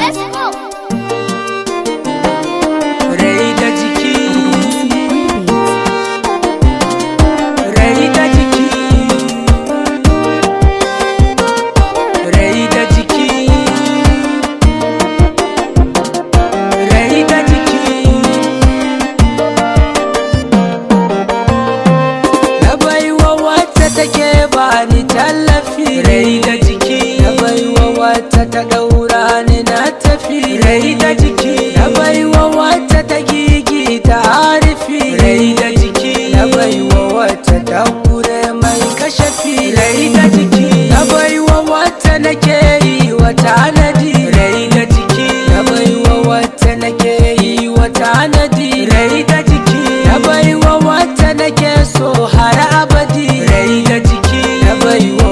Let's go. Rai da jiki, rai da jiki, rai da jiki, rai da jiki. Na baiwa wata take bani tallafi, rai da jiki. Na baiwa wata ta daura ni na tafi, rai da jiki. Na baiwa wata ta gigi ta arifi, rai da jiki. Na baiwa wata ta kure mai kashafi, rai da jiki. Na baiwa wata nake yi wa tanadi, rai da jiki. Na baiwa wata nake yi wa tanadi, rai da jiki. Na baiwa wata nake so har abadi, rai da jiki. Na baiwa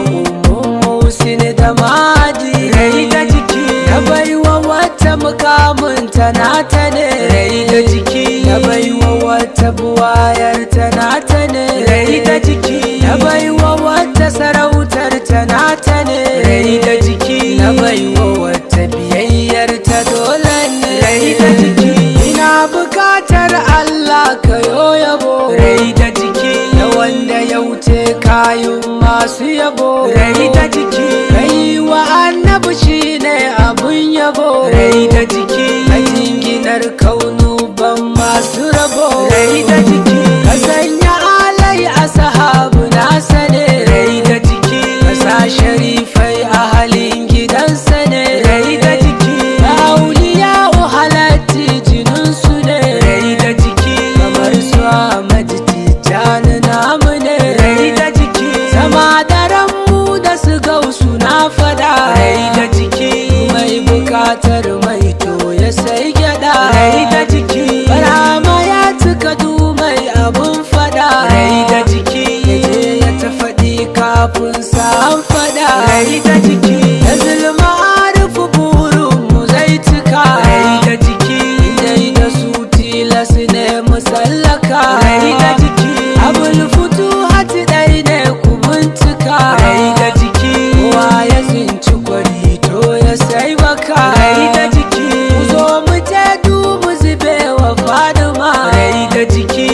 musin da madi, rai da jiki. Na baiwa wata mukamin nata ne, rai da jiki. Na baiwa wata buwayar nata ne, rai da jiki. Na baiwa wata sarautar nata ne, rai da jiki. Na baiwa wata biyayyar ta dole ne, rai da jiki. Ina bukatar Allah ka yabo, rai da jiki. Da wanda ya wuce kayun masu yabo, rai da jiki. Kai wa annabi shine abun yabo, rai da jiki. A jinginar kaunu ban masu rabo, rai da jiki. Ka sanya alai a sahabu nasa ne, rai da jiki. Ka sa sharifai a halin gidansa ne, rai da jiki. Ka auliya halatti jininsu ne, rai da jiki. Kamar su Ahmad Tijjani namu ne, rai da jiki. Sama daren mu da su gausu na fada, rai da jiki. Mai bukatar mai to ya sai gyada, rai da jiki. Barama ya cika dumai abun fada, rai da jiki. Yaje ya ta faɗi kafin sa an fada, rai da jiki. Ya zulma arifu burin mu zai cika, rai da jiki. Dai da su tilas ne musallaka, rai da jiki. Abul futu hati dai ne ku bincika, rai da jiki. Kowa ya tsinci kwari to ya sai baka, rai da jiki. Ku zo mu je dubu zube wa Fadima, rai da jiki.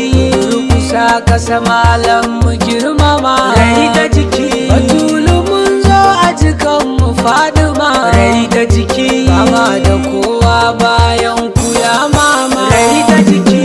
Rukusa kasa malam mu girmama, rai da jiki. Batulu mun zo a jikan mu Fadima, rai da jiki. Mama da kowa bayan ku ya mama, rai da jiki.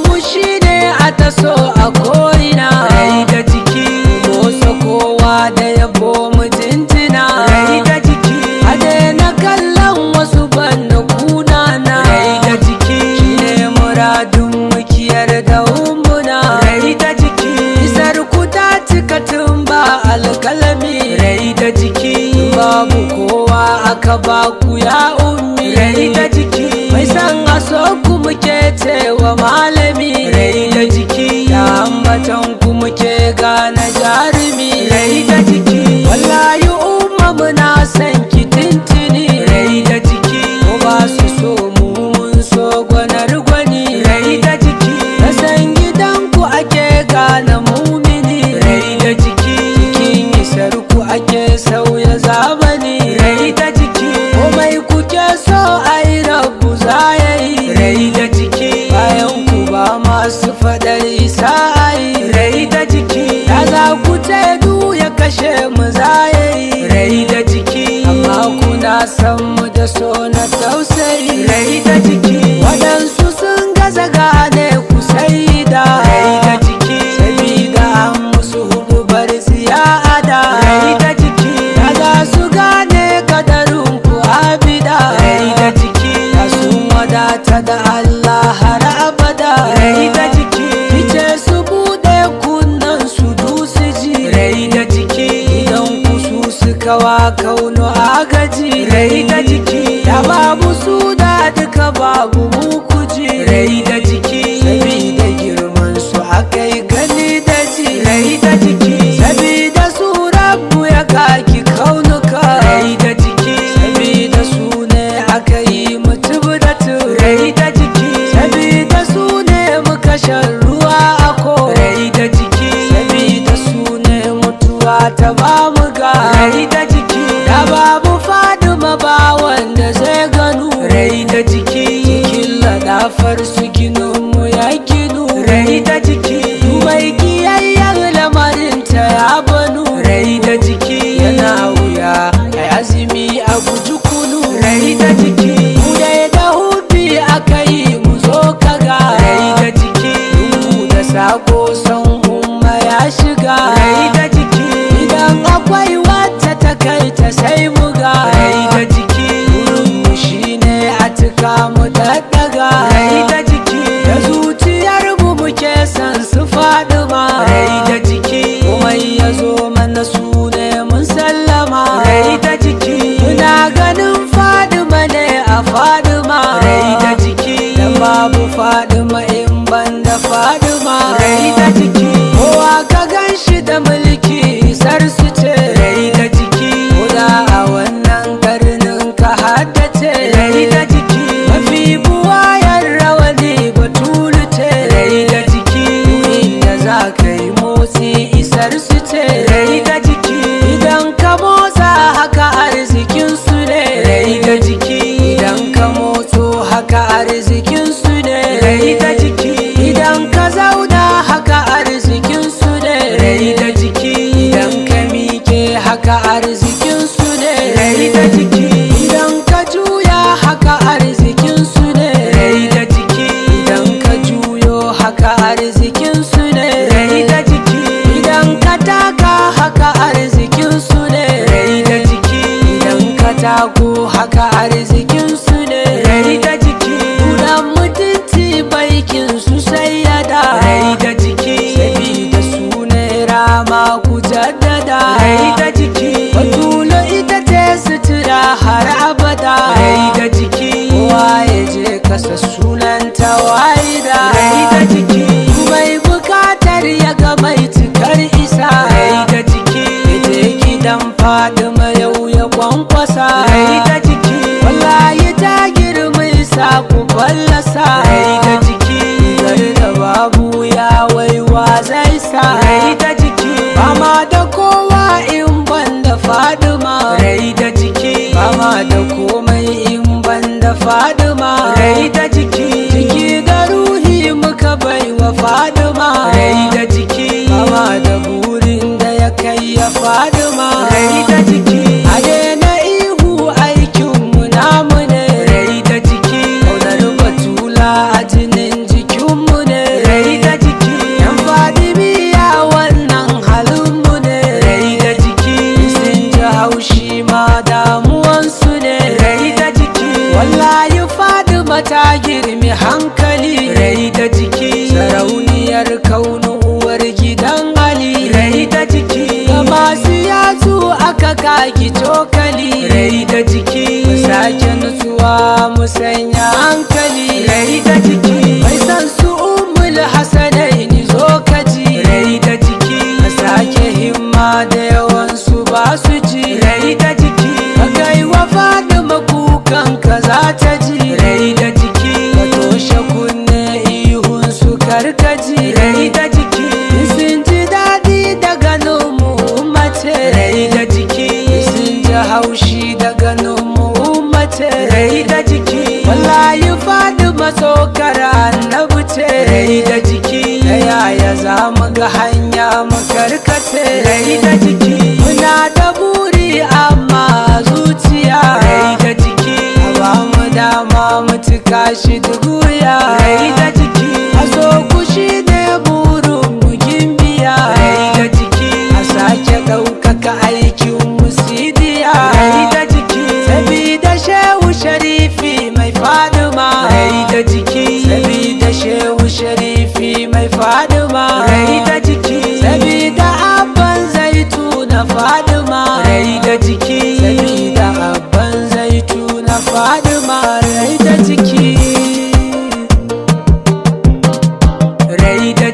Mu shine a taso a ko'ina, rai da jiki. Motsa kowa da yabo mu jinjina, rai da jiki. A daina kallon wasu banda kunana, rai da jiki. Shine muradun mukiyar da umbuna, rai da jiki. Isar ku ta cika tun ba alkalami, rai da jiki. Babu kowa aka ba ku ya ummi, rai da jiki. Mai san aso ku muke cewa malami, rai da jiki. Da ambatan ku muke gane jarumi, rai da jiki. Wallahi umma muna san ki tintini, rai da jiki. Ko ba su so mu mun so gwanar gwani, rai da jiki. Na san gidan ku ake gane mumini, rai da jiki. Cikin isar ku ake sauya zamani, rai da jiki. Komai kuke so ai rabu za ya yi, rai da jiki. Bayan ku ba masu faɗar isa ai, rai da jiki. Da za ku du ya kashe mu za ya yi, rai da jiki. Amma kuna san mu da so na tausayi, rai da jiki. Waɗansu sun gaza gane ku sai da, rai da jiki. Sabida an musu hudubar ziyada, rai da jiki. Da za su gane kadarin ku abida, rai da jiki. Da sun wadata da Allah har abada, rai da jiki. Fice su buɗe kunnan su dusu ji, rai da jiki. Idan ku su suka wa kauno agaji, rai da jiki. Da babu su da jiki mu dai da hubi aka yi mu zo kaga rai da jiki mu da sako son umma ya shiga rai da jiki idan akwai wata ta kai ta sai mu ga rai da jiki mu shine a tuka mu daddaga rai da jiki da zuciyar mu muke san su faɗi ma rai da jiki komai ya zo mana su ne mun sallama rai da jiki muna ganin Fadima ne a Fadima rai da jiki da babu Fadima in ban da Fadima rai da jiki kowa ka gan shi da mulki isar su ce rai da jiki koda a wannan karnin ka haddace rai da jiki mafi buwayar rawani batulu ce rai da jiki inda za ka yi motsi isar su ce rai da jiki idan ka motsa haka arzikin su ne rai da jiki idan ka motso haka arzikin su ne rai da jiki idan ka zauna haka arzikin su ne rai da jiki idan ka miƙe haka arzikin su ne rai da jiki idan ka juya haka arzikin su ne rai da jiki idan ka juyo haka arzikin su ne rai da jiki idan ka taka haka arzikin su ne rai da jiki idan ka tako haka arzikin su ne rai da jiki kudan mutunci baikin su sai ya da rai da jiki sabida su ne rama ku jaddada rai da jiki batulo ita ce sutura har abada rai da jiki kowa ya je kasa sunanta waida rai da jiki mai bukatar ya ga mai cikar isa rai da jiki ya je gidan Fadima yau ya kwankwasa rai da jiki wallahi ta girma isa ku fallasa rai da jiki gar da babu ya waiwa zai sa rai da jiki ba da kowa in ban da Fadima rai da jiki ba da komai in ban da Fadima rai da jiki jiki da ruhi muka baiwa Fadima rai da jiki ba da burin da ya kai ya Fadima rai da jiki a daina ihu aikinmu namu ne rai da jiki kaunar batula a jinin jikinmu ne rai da jiki yan Fadimiya wannan halinmu ne rai da jiki sun ji haushi ma damuwansu ne rai da jiki wallahi Fadima ta girmi hankali rai da jiki sarauniyar kaunu uwar gidan Ali rai da jiki ga masu yatsu aka kaki cokali rai da jiki mu sake nutsuwa mu sanya hankali rai da jiki mai san su ummul hasanaini zo kaji rai da jiki ka sake himma da yawan su ba su ji rai da jiki ka kai wa Fadima kukan ka za ta ji rai da jiki ka toshe kunne ihun su karkaji rai da jiki sun ji daɗi da ganin mu mace rai da jiki sun ji haushi da ganin mu mace rai da jiki wallahi Fadima tsokar annabi ce rai da jiki ta yaya za mu ga hanya mu karkace rai da jiki muna da buri amma zuciya rai da jiki a ba mu dama mu cika shi duguya rai da jiki a so kushi ne burin mu gimbiya rai da jiki a sake ɗaukaka aikin mu sidiya rai da jiki sabida shehu sharifi mai Fadima rai da jiki sabida shehu sharifi mai Fadima rai da jiki sabida abban zaitu na Fadima rai da jiki sabida abban zaitu na Fadima rai da jiki rai da